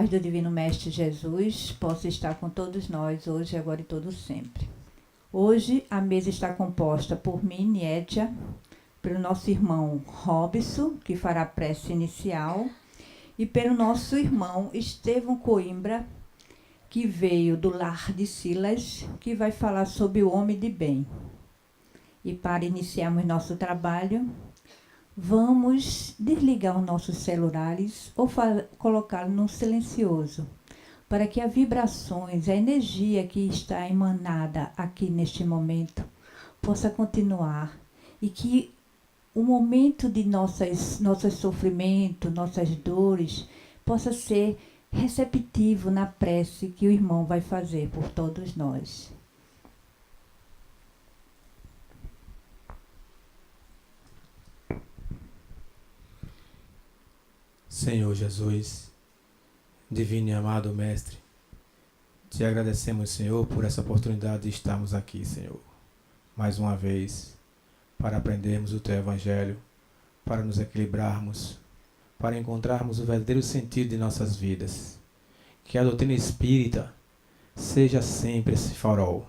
paz do Divino Mestre Jesus possa estar com todos nós, hoje, agora e todo sempre. Hoje, a mesa está composta por mim, Nietzsche, pelo nosso irmão Robson, que fará a prece inicial, e pelo nosso irmão Estevão Coimbra, que veio do lar de Silas, que vai falar sobre o homem de bem. E para iniciarmos nosso trabalho, vamos desligar os nossos celulares ou colocá-los no silencioso, para que as vibrações, a energia que está emanada aqui neste momento possa continuar e que o momento de nossos sofrimentos, nossas dores, possa ser receptivo na prece que o irmão vai fazer por todos nós. Senhor Jesus, divino e amado Mestre, te agradecemos, Senhor, por essa oportunidade de estarmos aqui, Senhor, mais uma vez, para aprendermos o Teu Evangelho, para nos equilibrarmos, para encontrarmos o verdadeiro sentido de nossas vidas. Que a doutrina espírita seja sempre esse farol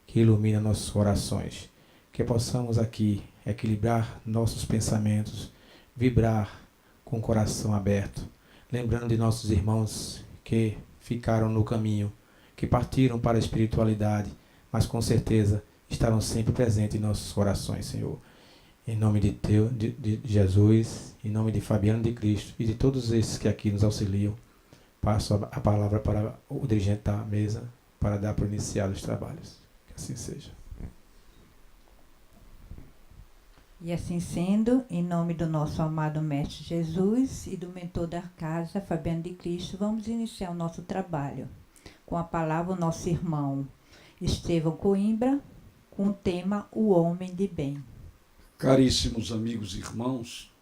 que ilumina nossos corações, que possamos aqui equilibrar nossos pensamentos, vibrar com o coração aberto, lembrando de nossos irmãos que ficaram no caminho, que partiram para a espiritualidade, mas com certeza estarão sempre presentes em nossos corações, Senhor. Em nome de Jesus, em nome de Fabiano de Cristo e de todos esses que aqui nos auxiliam, passo a palavra para o dirigente da mesa para dar para iniciar os trabalhos. Que assim seja. E assim sendo, em nome do nosso amado Mestre Jesus e do mentor da casa, Fabiano de Cristo, vamos iniciar o nosso trabalho. Com a palavra, o nosso irmão Estevão Coimbra, com o tema O Homem de Bem. Caríssimos amigos e irmãos,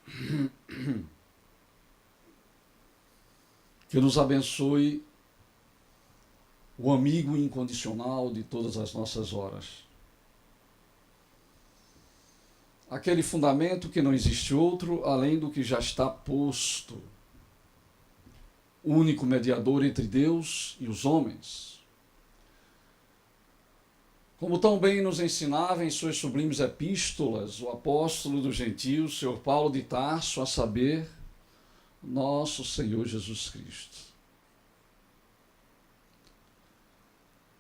que nos abençoe o amigo incondicional de todas as nossas horas. Aquele fundamento que não existe outro além do que já está posto. O único mediador entre Deus e os homens. Como tão bem nos ensinava em suas sublimes epístolas o apóstolo dos gentios, Senhor Paulo de Tarso, a saber, nosso Senhor Jesus Cristo.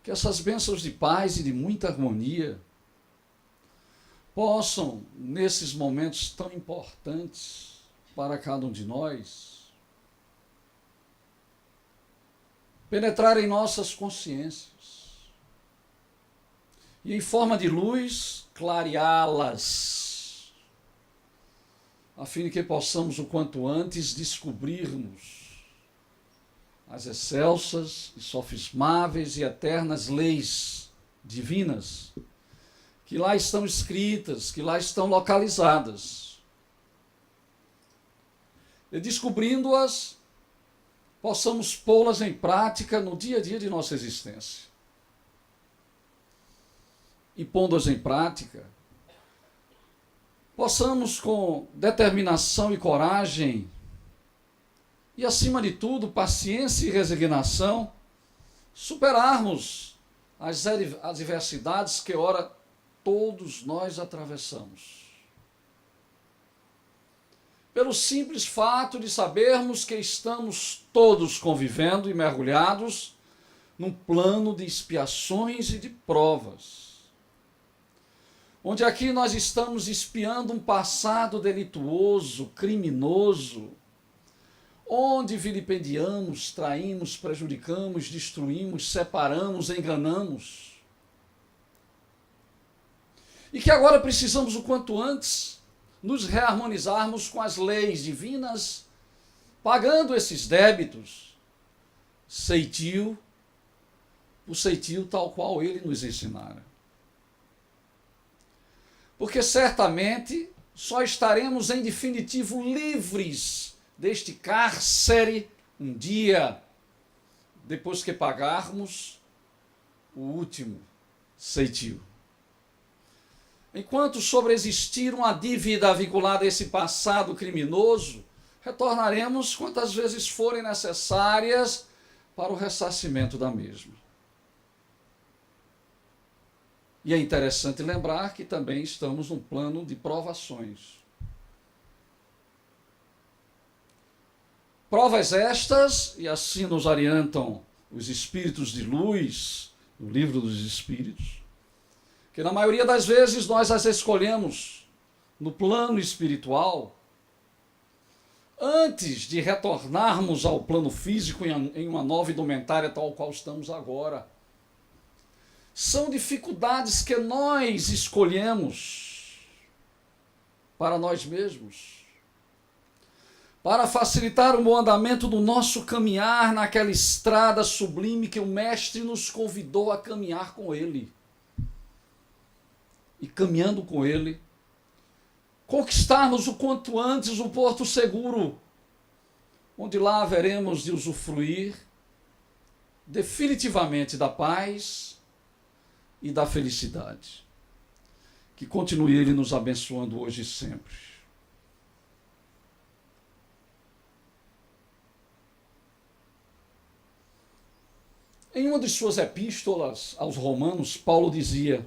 Que essas bênçãos de paz e de muita harmonia possam, nesses momentos tão importantes para cada um de nós, penetrar em nossas consciências e, em forma de luz, clareá-las, a fim de que possamos, o quanto antes, descobrirmos as excelsas e sofismáveis e eternas leis divinas que lá estão escritas, que lá estão localizadas. E descobrindo-as, possamos pô-las em prática no dia a dia de nossa existência. E pondo-as em prática, possamos com determinação e coragem, e acima de tudo, paciência e resignação, superarmos as adversidades que ora todos nós atravessamos. Pelo simples fato de sabermos que estamos todos convivendo e mergulhados num plano de expiações e de provas, onde aqui nós estamos expiando um passado delituoso, criminoso, onde vilipendiamos, traímos, prejudicamos, destruímos, separamos, enganamos. E que agora precisamos, o quanto antes, nos reharmonizarmos com as leis divinas, pagando esses débitos, ceitil, o ceitil tal qual ele nos ensinara. Porque certamente só estaremos em definitivo livres deste cárcere um dia, depois que pagarmos o último ceitil. Enquanto sobreexistir uma dívida vinculada a esse passado criminoso, retornaremos quantas vezes forem necessárias para o ressarcimento da mesma. E é interessante lembrar que também estamos num plano de provações. Provas estas, e assim nos orientam os espíritos de luz, no livro dos espíritos, que na maioria das vezes nós as escolhemos no plano espiritual, antes de retornarmos ao plano físico em uma nova indumentária tal qual estamos agora. São dificuldades que nós escolhemos para nós mesmos, para facilitar o bom andamento do nosso caminhar naquela estrada sublime que o Mestre nos convidou a caminhar com Ele. E caminhando com Ele, conquistarmos o quanto antes o porto seguro, onde lá haveremos de usufruir definitivamente da paz e da felicidade. Que continue Ele nos abençoando hoje e sempre. Em uma de suas epístolas aos Romanos, Paulo dizia: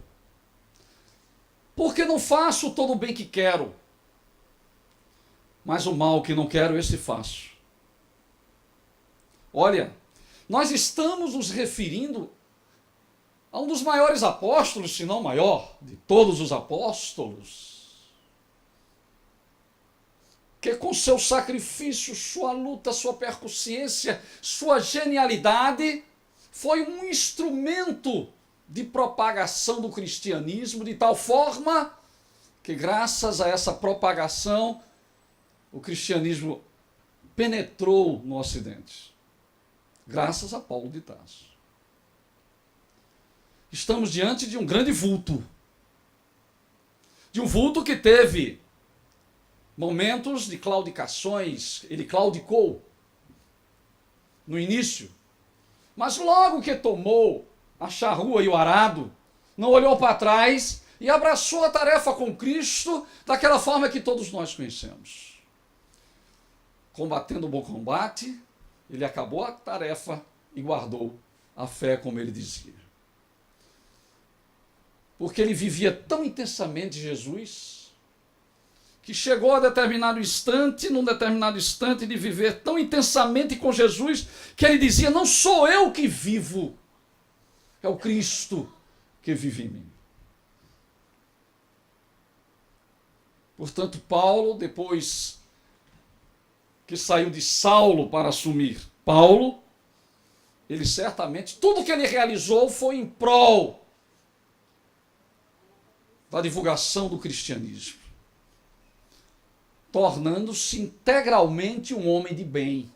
porque não faço todo o bem que quero, mas o mal que não quero, esse faço. Olha, nós estamos nos referindo a um dos maiores apóstolos, se não maior, de todos os apóstolos, que com seu sacrifício, sua luta, sua percussiência, sua genialidade, foi um instrumento de propagação do cristianismo, de tal forma que, graças a essa propagação, o cristianismo penetrou no Ocidente. Graças a Paulo de Tarso. Estamos diante de um grande vulto. De um vulto que teve momentos de claudicações, ele claudicou no início, mas logo que tomou a charrua e o arado, não olhou para trás e abraçou a tarefa com Cristo daquela forma que todos nós conhecemos. Combatendo o bom combate, ele acabou a tarefa e guardou a fé, como ele dizia. Porque ele vivia tão intensamente Jesus, que chegou a num determinado instante de viver tão intensamente com Jesus, que ele dizia: não sou eu que vivo, é o Cristo que vive em mim. Portanto, Paulo, depois que saiu de Saulo para assumir Paulo, ele certamente, tudo que ele realizou foi em prol da divulgação do cristianismo, tornando-se integralmente um homem de bem.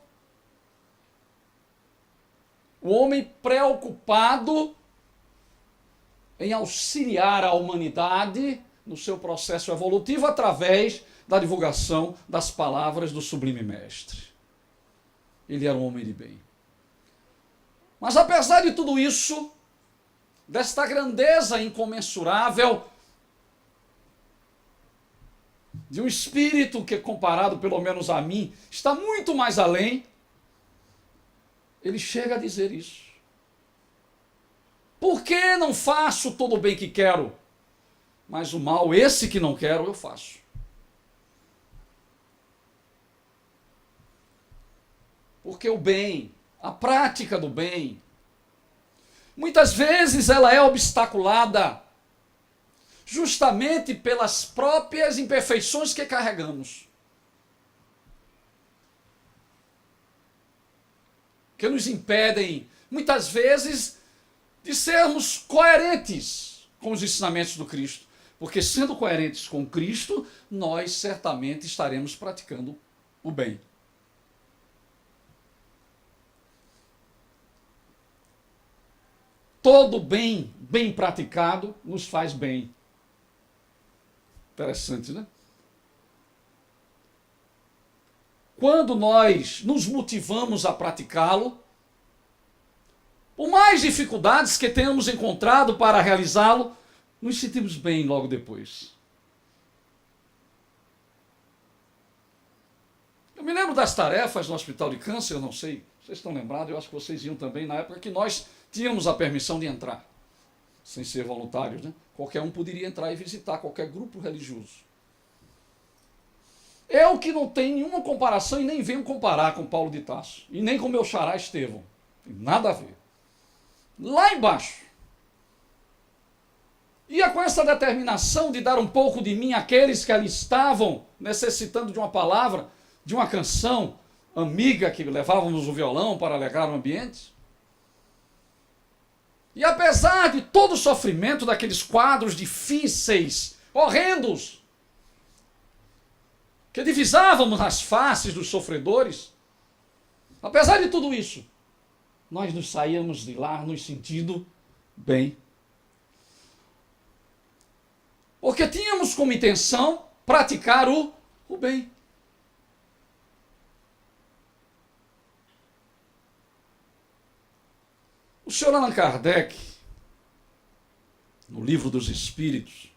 O homem preocupado em auxiliar a humanidade no seu processo evolutivo através da divulgação das palavras do Sublime Mestre. Ele era um homem de bem. Mas apesar de tudo isso, desta grandeza incomensurável, de um espírito que, comparado pelo menos a mim, está muito mais além, ele chega a dizer isso. Por que não faço todo o bem que quero, mas o mal, esse que não quero, eu faço? Porque o bem, a prática do bem, muitas vezes ela é obstaculada justamente pelas próprias imperfeições que carregamos, que nos impedem, muitas vezes, de sermos coerentes com os ensinamentos do Cristo. Porque, sendo coerentes com Cristo, nós certamente estaremos praticando o bem. Todo bem, bem praticado, nos faz bem. Interessante, né? Quando nós nos motivamos a praticá-lo, por mais dificuldades que tenhamos encontrado para realizá-lo, nos sentimos bem logo depois. Eu me lembro das tarefas no Hospital de Câncer, eu não sei Vocês estão lembrados? Eu acho que vocês iam também na época que nós tínhamos a permissão de entrar, sem ser voluntários, né? Qualquer um poderia entrar e visitar qualquer grupo religioso. Eu que não tenho nenhuma comparação e nem venho comparar com Paulo de Tarso, e nem com meu xará Estevão. Tem nada a ver. Lá embaixo, ia com essa determinação de dar um pouco de mim àqueles que ali estavam necessitando de uma palavra, de uma canção amiga que levávamos o violão para alegrar o ambiente. E apesar de todo o sofrimento daqueles quadros difíceis, horrendos, que divisávamos as faces dos sofredores, apesar de tudo isso, nós nos saíamos de lá nos sentindo bem. Porque tínhamos como intenção praticar o bem. O senhor Allan Kardec, no Livro dos Espíritos,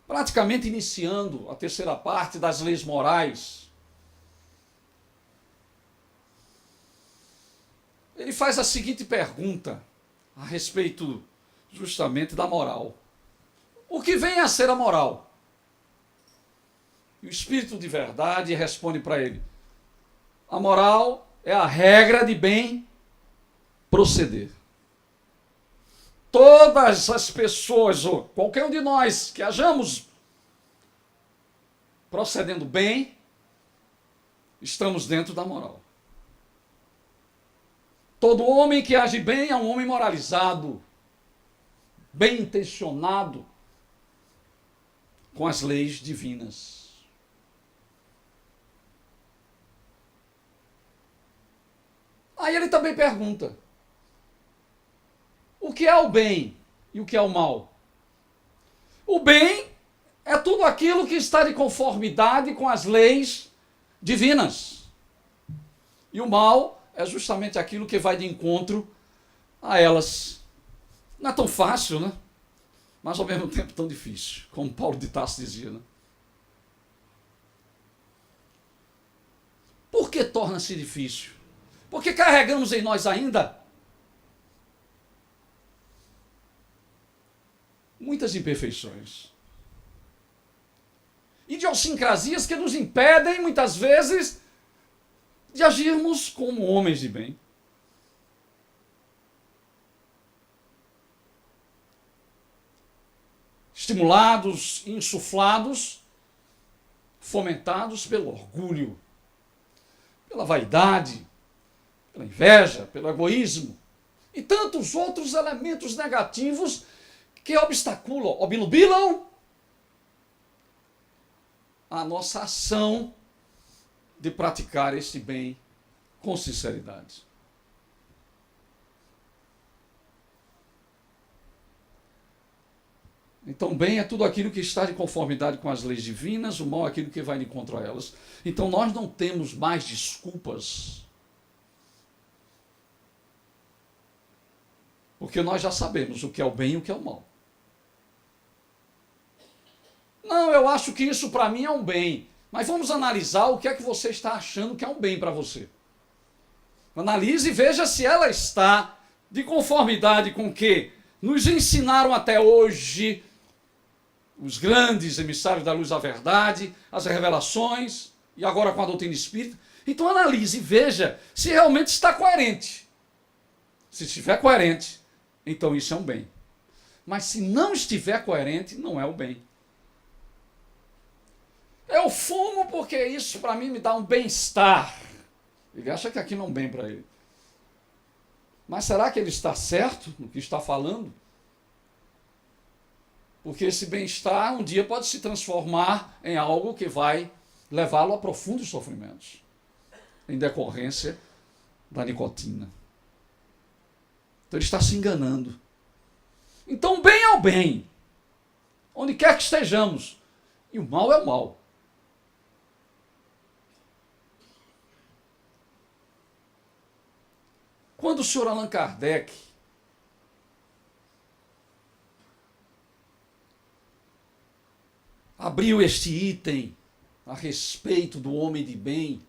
praticamente iniciando a terceira parte das leis morais, ele faz a seguinte pergunta a respeito justamente da moral. O que vem a ser a moral? E o Espírito de Verdade responde para ele: a moral é a regra de bem proceder. Todas as pessoas, ou qualquer um de nós que hajamos procedendo bem, estamos dentro da moral. Todo homem que age bem é um homem moralizado, bem intencionado com as leis divinas. Aí ele também pergunta: o que é o bem e o que é o mal? O bem é tudo aquilo que está de conformidade com as leis divinas. E o mal é justamente aquilo que vai de encontro a elas. Não é tão fácil, né? Mas ao mesmo tempo tão difícil, como Paulo de Tarso dizia, né? Por que torna-se difícil? Porque carregamos em nós ainda muitas imperfeições, idiosincrasias que nos impedem, muitas vezes, de agirmos como homens de bem. Estimulados, insuflados, fomentados pelo orgulho, pela vaidade, pela inveja, pelo egoísmo e tantos outros elementos negativos que obnubilam a nossa ação de praticar este bem com sinceridade. Então, bem é tudo aquilo que está de conformidade com as leis divinas, o mal é aquilo que vai de encontro a elas. Então, nós não temos mais desculpas, porque nós já sabemos o que é o bem e o que é o mal. Não, eu acho que isso para mim é um bem. Mas vamos analisar o que é que você está achando que é um bem para você. Analise e veja se ela está de conformidade com o que nos ensinaram até hoje os grandes emissários da luz da verdade, as revelações, e agora com a doutrina espírita. Então analise e veja se realmente está coerente. Se estiver coerente, então isso é um bem. Mas se não estiver coerente, não é o bem. Eu fumo porque isso para mim me dá um bem-estar. Ele acha que aquilo é um bem para ele. Mas será que ele está certo no que está falando? Porque esse bem-estar um dia pode se transformar em algo que vai levá-lo a profundos sofrimentos, em decorrência da nicotina. Então ele está se enganando. Então o bem é o bem, onde quer que estejamos, e o mal é o mal. Quando o senhor Allan Kardec abriu este item a respeito do homem de bem,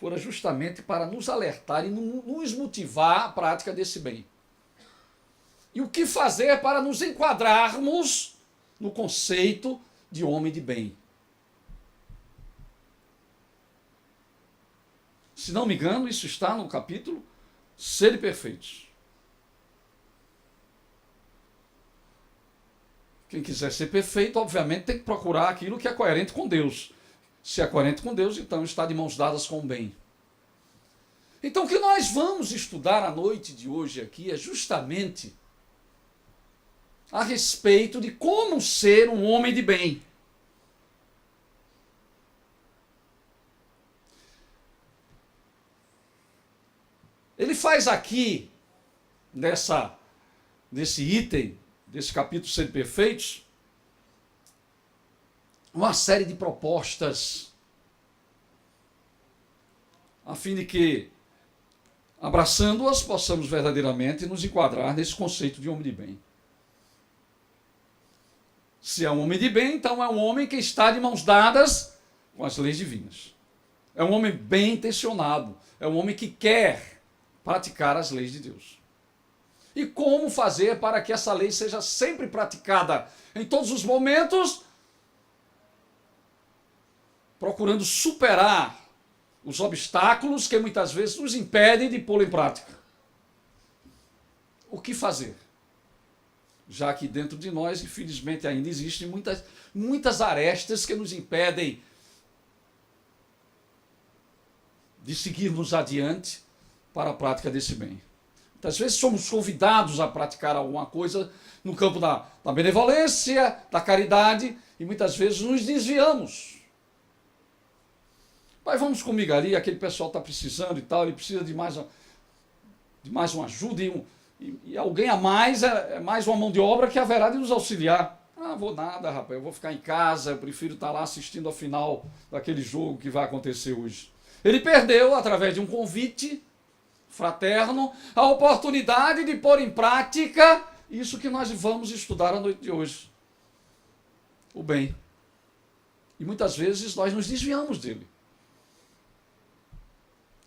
fora justamente para nos alertar e nos motivar à prática desse bem. E o que fazer para nos enquadrarmos no conceito de homem de bem? Se não me engano, isso está no capítulo Sede Perfeitos. Quem quiser ser perfeito, obviamente, tem que procurar aquilo que é coerente com Deus. Se é coerente com Deus, então está de mãos dadas com o bem. Então, o que nós vamos estudar à noite de hoje aqui é justamente a respeito de como ser um homem de bem. Ele faz aqui, nesse item, desse capítulo Sede Perfeitos, uma série de propostas, a fim de que, abraçando-as, possamos verdadeiramente nos enquadrar nesse conceito de homem de bem. Se é um homem de bem, então é um homem que está de mãos dadas com as leis divinas. É um homem bem intencionado, é um homem que quer praticar as leis de Deus. E como fazer para que essa lei seja sempre praticada em todos os momentos, procurando superar os obstáculos que muitas vezes nos impedem de pô-la em prática. O que fazer? Já que dentro de nós, infelizmente, ainda existem muitas arestas que nos impedem de seguirmos adiante para a prática desse bem. Muitas vezes somos convidados a praticar alguma coisa no campo da benevolência, da caridade, e muitas vezes nos desviamos. Pai, vamos comigo ali, aquele pessoal está precisando e tal, ele precisa de mais uma ajuda e alguém a mais, é mais uma mão de obra que haverá de nos auxiliar. Ah, vou nada, rapaz, eu vou ficar em casa, eu prefiro estar lá assistindo a final daquele jogo que vai acontecer hoje. Ele perdeu, através de um convite fraterno, a oportunidade de pôr em prática isso que nós vamos estudar a noite de hoje. O bem. E muitas vezes nós nos desviamos dele.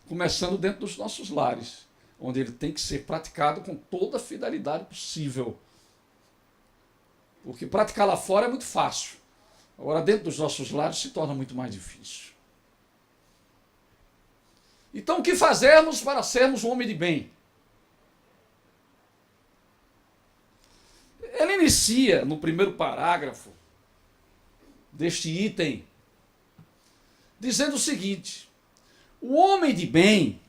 Começando dentro dos nossos lares, onde ele tem que ser praticado com toda a fidelidade possível. Porque praticar lá fora é muito fácil. Agora, dentro dos nossos lares se torna muito mais difícil. Então, o que fazermos para sermos um homem de bem? Ele inicia no primeiro parágrafo deste item, dizendo o seguinte: o homem de bem,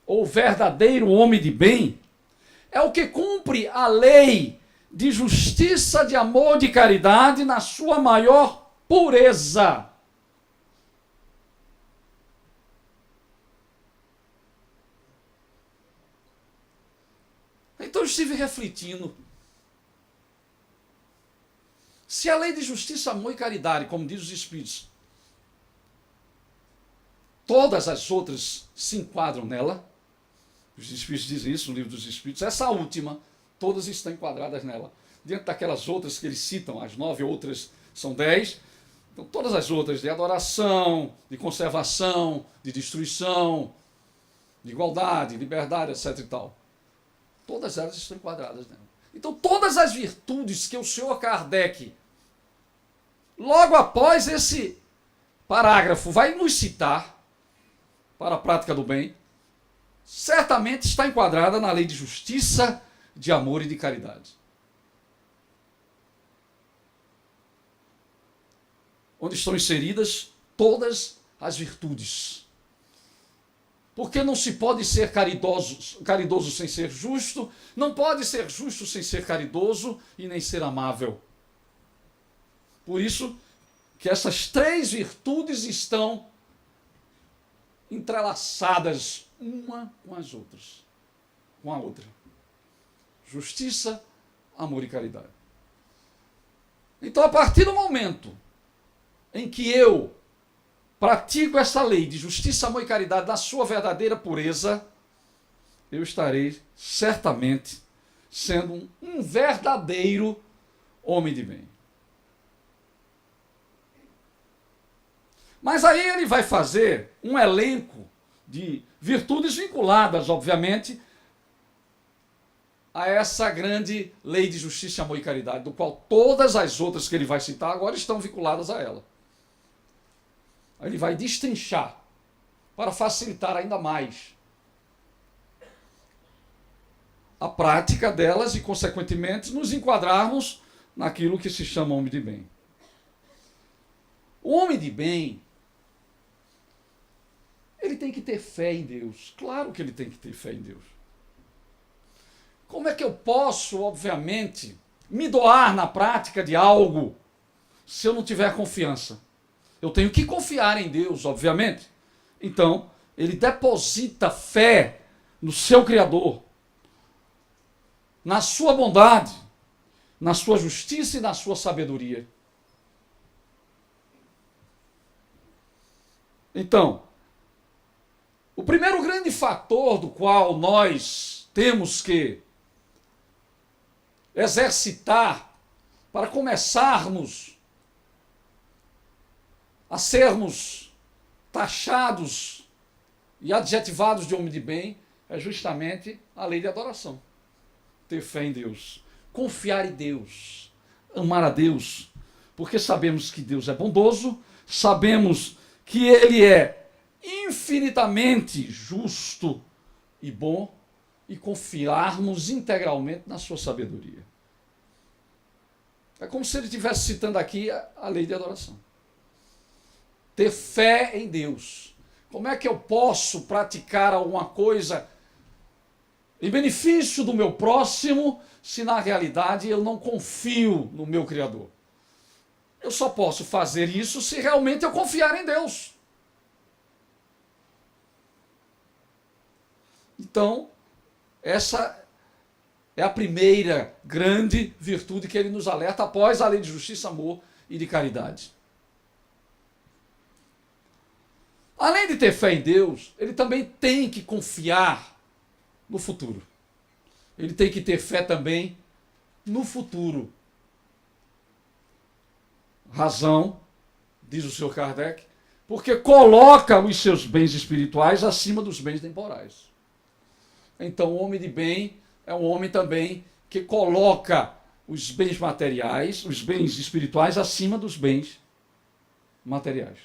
ou verdadeiro homem de bem, é o que cumpre a lei de justiça, de amor, de caridade na sua maior pureza. Então eu estive refletindo. Se a lei de justiça, amor e caridade, como diz os Espíritos, todas as outras se enquadram nela, os Espíritos dizem isso no livro dos Espíritos, essa última, todas estão enquadradas nela. Dentro daquelas outras que eles citam, as 9 outras são 10, então todas as outras de adoração, de conservação, de destruição, de igualdade, liberdade, etc. e tal. Todas elas estão enquadradas nela. Então, todas as virtudes que o senhor Kardec, logo após esse parágrafo, vai nos citar para a prática do bem, certamente está enquadrada na lei de justiça, de amor e de caridade. Onde estão inseridas todas as virtudes. Porque não se pode ser caridoso sem ser justo, não pode ser justo sem ser caridoso e nem ser amável. Por isso que essas 3 virtudes estão entrelaçadas uma com as outras, com a outra. Justiça, amor e caridade. Então, a partir do momento em que eu pratico essa lei de justiça, amor e caridade na sua verdadeira pureza, eu estarei certamente sendo um verdadeiro homem de bem. Mas aí ele vai fazer um elenco de virtudes vinculadas, obviamente, a essa grande lei de justiça, amor e caridade, do qual todas as outras que ele vai citar agora estão vinculadas a ela. Ele vai destrinchar para facilitar ainda mais a prática delas e, consequentemente, nos enquadrarmos naquilo que se chama homem de bem. O homem de bem, ele tem que ter fé em Deus. Claro que ele tem que ter fé em Deus. Como é que eu posso, obviamente, me doar na prática de algo se eu não tiver confiança? Eu tenho que confiar em Deus, obviamente. Então, ele deposita fé no seu Criador, na sua bondade, na sua justiça e na sua sabedoria. Então, o primeiro grande fator do qual nós temos que exercitar para começarmos a sermos taxados e adjetivados de homem de bem é justamente a lei de adoração. Ter fé em Deus, confiar em Deus, amar a Deus, porque sabemos que Deus é bondoso, sabemos que Ele é infinitamente justo e bom, e confiarmos integralmente na sua sabedoria. É como se ele estivesse citando aqui a lei de adoração. Ter fé em Deus. Como é que eu posso praticar alguma coisa em benefício do meu próximo, se na realidade eu não confio no meu Criador? Eu só posso fazer isso se realmente eu confiar em Deus. Então, essa é a primeira grande virtude que ele nos alerta após a lei de justiça, amor e de caridade. Além de ter fé em Deus, ele também tem que confiar no futuro. Ele tem que ter fé também no futuro. Razão, diz o Sr. Kardec, porque coloca os seus bens espirituais acima dos bens temporais. Então, o homem de bem é um homem também que coloca os bens materiais, os bens espirituais, acima dos bens materiais.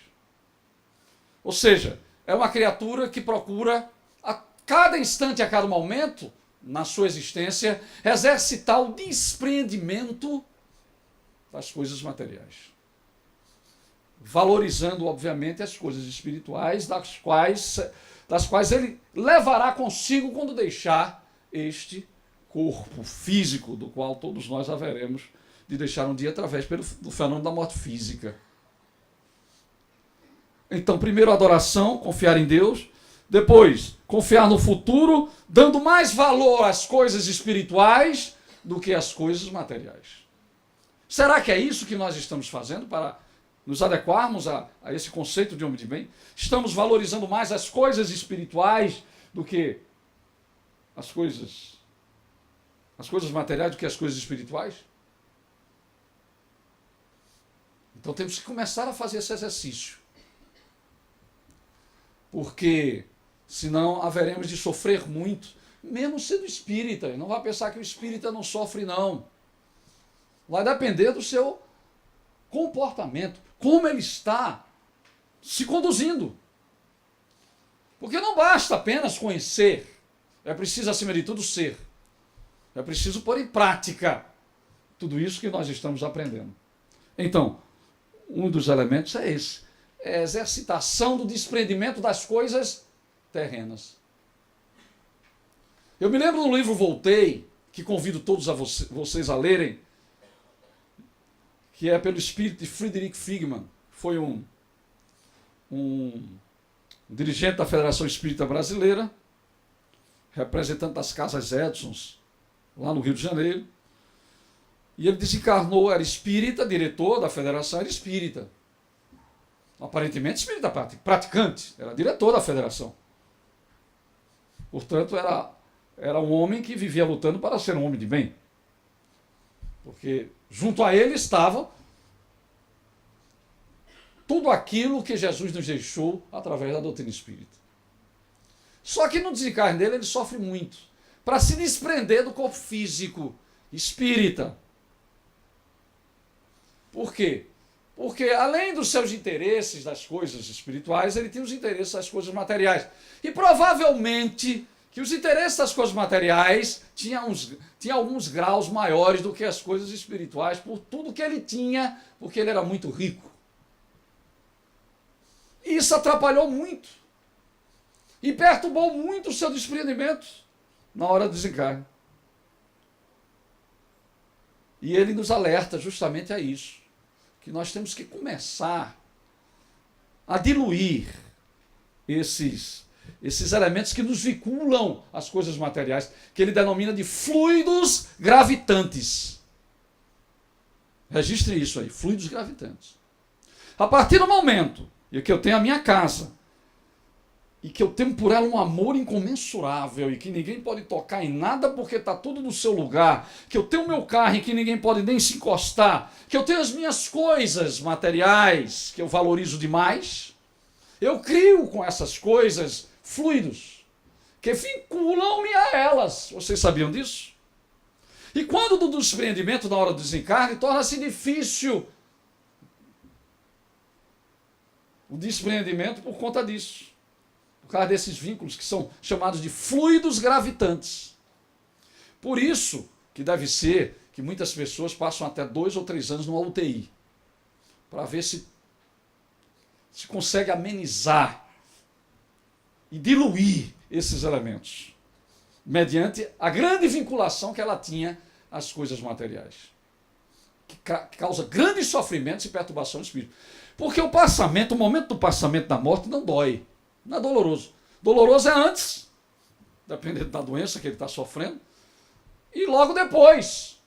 Ou seja, é uma criatura que procura, a cada instante, a cada momento, na sua existência, exercitar o desprendimento das coisas materiais. Valorizando, obviamente, as coisas espirituais, das quais ele levará consigo quando deixar este corpo físico, do qual todos nós haveremos de deixar um dia através do fenômeno da morte física. Então, primeiro, adoração, confiar em Deus. Depois, confiar no futuro, dando mais valor às coisas espirituais do que às coisas materiais. Será que é isso que nós estamos fazendo para nos adequarmos a esse conceito de homem de bem? Estamos valorizando mais as coisas espirituais do que as coisas materiais do que as coisas espirituais? Então temos que começar a fazer esse exercício. Porque senão haveremos de sofrer muito, mesmo sendo espírita. Não vai pensar que o espírita não sofre, não. Vai depender do seu comportamento, como ele está se conduzindo. Porque não basta apenas conhecer, é preciso, acima de tudo, ser. É preciso pôr em prática tudo isso que nós estamos aprendendo. Então, um dos elementos é esse. É a exercitação do desprendimento das coisas terrenas. Eu me lembro do livro Voltei, que convido todos vocês a lerem, que é pelo espírito de Friedrich Figmann, foi um dirigente da Federação Espírita Brasileira, representante das Casas Edsons, lá no Rio de Janeiro, e ele desencarnou, era espírita, diretor da federação, era espírita. Aparentemente espírita praticante, era diretor da federação. Portanto, era um homem que vivia lutando para ser um homem de bem. Porque junto a ele estava tudo aquilo que Jesus nos deixou através da doutrina espírita. Só que no desencarne dele ele sofre muito, para se desprender do corpo físico espírita. Por quê? Porque além dos seus interesses das coisas espirituais, ele tem os interesses das coisas materiais. E provavelmente que os interesses das coisas materiais tinham alguns graus maiores do que as coisas espirituais, por tudo que ele tinha, porque ele era muito rico. E isso atrapalhou muito. E perturbou muito o seu desprendimento na hora do desencarne. E ele nos alerta justamente a isso, que nós temos que começar a diluir esses elementos que nos vinculam às coisas materiais, que ele denomina de fluidos gravitantes. Registre isso aí, fluidos gravitantes. A partir do momento em que eu tenho a minha casa, e que eu tenho por ela um amor incomensurável, e que ninguém pode tocar em nada porque está tudo no seu lugar, que eu tenho o meu carro em que ninguém pode nem se encostar, que eu tenho as minhas coisas materiais que eu valorizo demais, eu crio com essas coisas fluidos que vinculam-me a elas. Vocês sabiam disso? E quando do desprendimento na hora do desencarne, torna-se difícil o desprendimento por conta disso. Por causa desses vínculos que são chamados de fluidos gravitantes. Por isso que deve ser que muitas pessoas passam até 2 ou 3 anos numa UTI, para ver se consegue amenizar e diluir esses elementos, mediante a grande vinculação que ela tinha às coisas materiais, que causa grandes sofrimentos e perturbação do espírito. Porque o momento do passamento da morte não dói. Não é doloroso. Doloroso é antes, dependendo da doença que ele está sofrendo, e logo depois,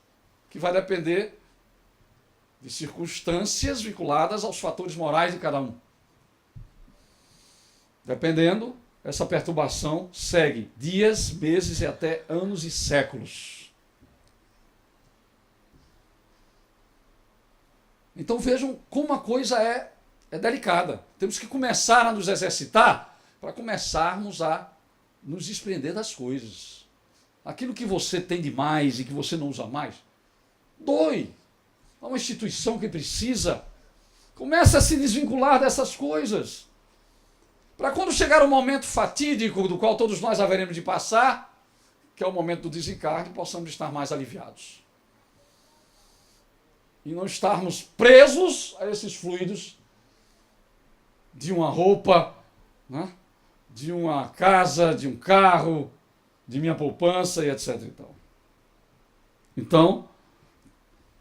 que vai depender de circunstâncias vinculadas aos fatores morais de cada um. Dependendo, essa perturbação segue dias, meses e até anos e séculos. Então vejam como a coisa é delicada. Temos que começar a nos exercitar para começarmos a nos desprender das coisas. Aquilo que você tem de mais e que você não usa mais, doe a uma instituição que precisa. Comece a se desvincular dessas coisas. Para quando chegar o momento fatídico do qual todos nós haveremos de passar, que é o momento do desencarne, possamos estar mais aliviados. E não estarmos presos a esses fluidos de uma roupa, né? De uma casa, de um carro, de minha poupança e etc. Então,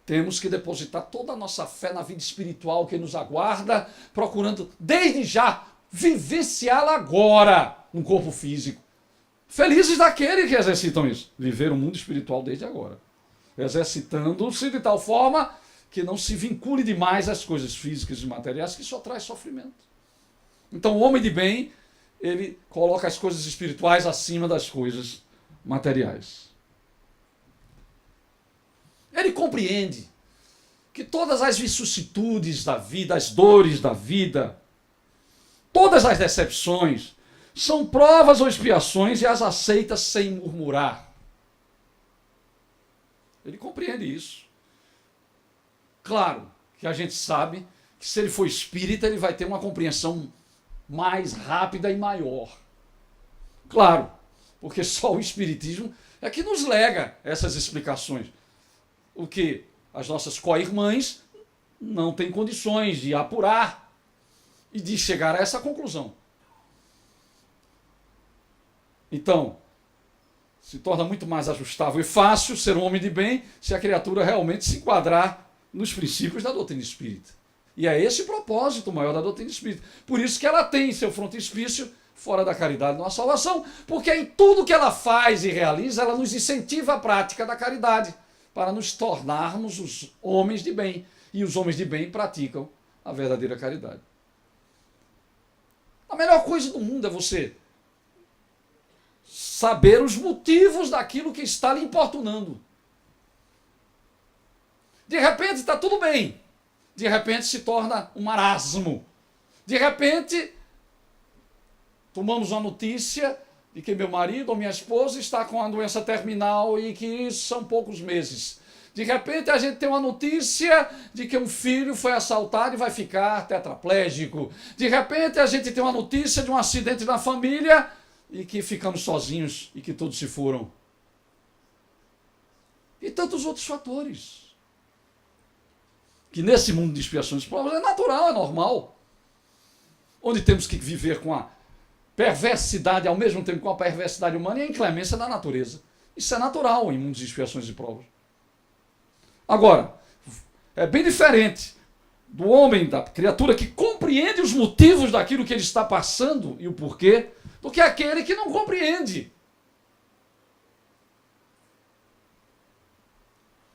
temos que depositar toda a nossa fé na vida espiritual que nos aguarda, procurando desde já vivenciá-la agora no corpo físico. Felizes daqueles que exercitam isso, viver o mundo espiritual desde agora, exercitando-se de tal forma que não se vincule demais às coisas físicas e materiais, que só traz sofrimento. Então, o homem de bem, ele coloca as coisas espirituais acima das coisas materiais. Ele compreende que todas as vicissitudes da vida, as dores da vida, todas as decepções, são provas ou expiações e as aceita sem murmurar. Ele compreende isso. Claro que a gente sabe que se ele for espírita, ele vai ter uma compreensão mais rápida e maior. Claro, porque só o espiritismo é que nos lega essas explicações. O que as nossas co-irmãs não têm condições de apurar e de chegar a essa conclusão. Então, se torna muito mais ajustável e fácil ser um homem de bem se a criatura realmente se enquadrar nos princípios da doutrina espírita. E é esse o propósito maior da doutrina espírita. Por isso que ela tem seu frontispício fora da caridade não há salvação, porque em tudo que ela faz e realiza, ela nos incentiva a prática da caridade, para nos tornarmos os homens de bem. E os homens de bem praticam a verdadeira caridade. A melhor coisa do mundo é você saber os motivos daquilo que está lhe importunando. De repente está tudo bem. De repente se torna um marasmo. De repente, tomamos uma notícia de que meu marido ou minha esposa está com uma doença terminal e que são poucos meses. De repente a gente tem uma notícia de que um filho foi assaltado e vai ficar tetraplégico. De repente a gente tem uma notícia de um acidente na família e que ficamos sozinhos e que todos se foram. E tantos outros fatores. Que nesse mundo de expiações e provas é natural, é normal. Onde temos que viver com a perversidade, ao mesmo tempo com a perversidade humana e a inclemência da natureza. Isso é natural em mundos de expiações e provas. Agora, é bem diferente do homem, da criatura que compreende os motivos daquilo que ele está passando e o porquê, do que aquele que não compreende.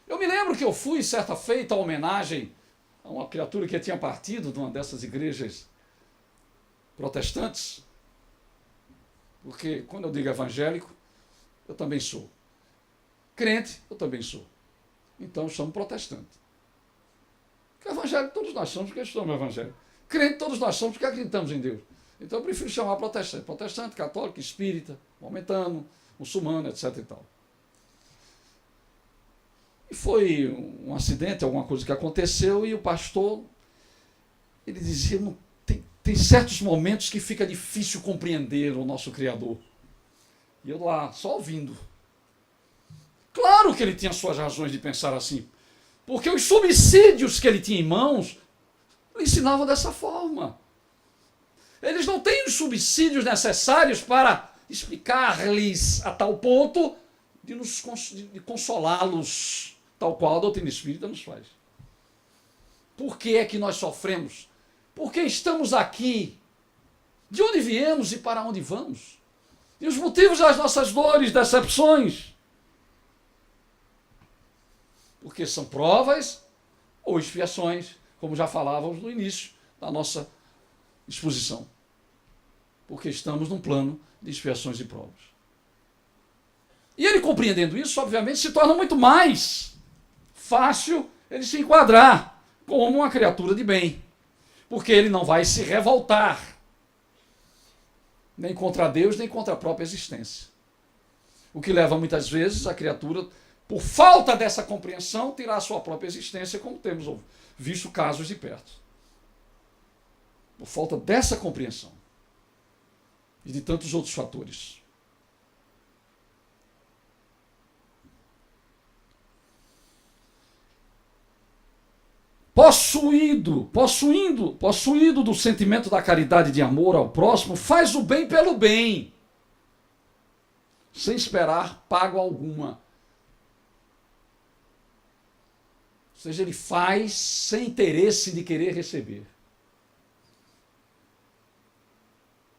Eu me lembro que eu fui, certa feita, a homenagem a uma criatura que tinha partido de uma dessas igrejas protestantes, porque quando eu digo evangélico, eu também sou. Crente, eu também sou. Então eu chamo protestante. Porque evangélico todos nós somos porque estudamos o evangelho. Crente todos nós somos porque acreditamos em Deus. Então eu prefiro chamar protestante. Protestante, católico, espírita, momentano, muçulmano, etc. e tal. E foi um acidente, alguma coisa que aconteceu, e o pastor, ele dizia, tem certos momentos que fica difícil compreender o nosso Criador. E eu lá, só ouvindo. Claro que ele tinha suas razões de pensar assim, porque os subsídios que ele tinha em mãos lhe ensinavam dessa forma. Eles não têm os subsídios necessários para explicar-lhes a tal ponto de consolá-los, tal qual a doutrina espírita nos faz. Por que é que nós sofremos? Por que estamos aqui? De onde viemos e para onde vamos? E os motivos das nossas dores, decepções? Porque são provas ou expiações, como já falávamos no início da nossa exposição. Porque estamos num plano de expiações e provas. E ele compreendendo isso, obviamente, se torna muito mais fácil ele se enquadrar como uma criatura de bem. Porque ele não vai se revoltar nem contra Deus, nem contra a própria existência. O que leva muitas vezes a criatura, por falta dessa compreensão, tirar a sua própria existência, como temos visto casos de perto. Por falta dessa compreensão. E de tantos outros fatores. Possuído do sentimento da caridade e de amor ao próximo, faz o bem pelo bem, sem esperar pago alguma. Ou seja, ele faz sem interesse de querer receber.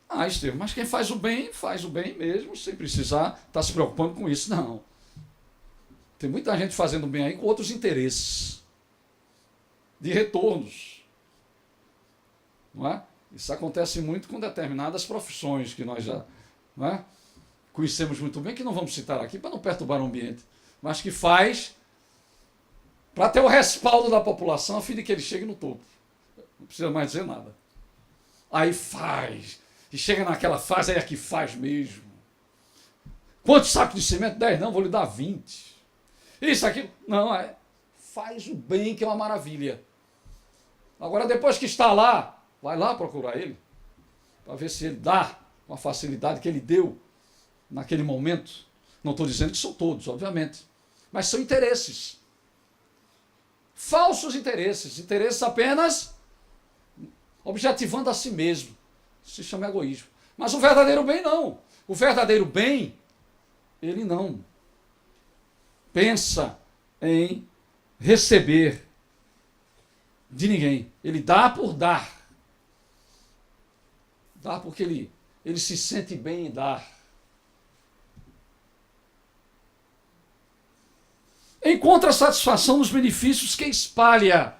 Ah, Estevam, mas quem faz o bem mesmo, sem precisar estar se preocupando com isso. Não. Tem muita gente fazendo bem aí com outros interesses. De retornos. Não é? Isso acontece muito com determinadas profissões que nós já conhecemos muito bem, que não vamos citar aqui para não perturbar o ambiente, mas que faz para ter o respaldo da população a fim de que ele chegue no topo. Não precisa mais dizer nada. Aí faz. E chega naquela fase, aí é que faz mesmo. Quantos sacos de cimento? 10, não, vou lhe dar 20. Isso, aquilo. Não, faz o bem, que é uma maravilha. Agora, depois que está lá, vai lá procurar ele, para ver se ele dá com a facilidade que ele deu naquele momento. Não estou dizendo que são todos, obviamente, mas são interesses. Falsos interesses, interesses apenas objetivando a si mesmo. Se chama egoísmo. Mas o verdadeiro bem não. O verdadeiro bem, ele não pensa em receber de ninguém. Ele dá por dar. Dá porque ele se sente bem em dar. Encontra satisfação nos benefícios que espalha.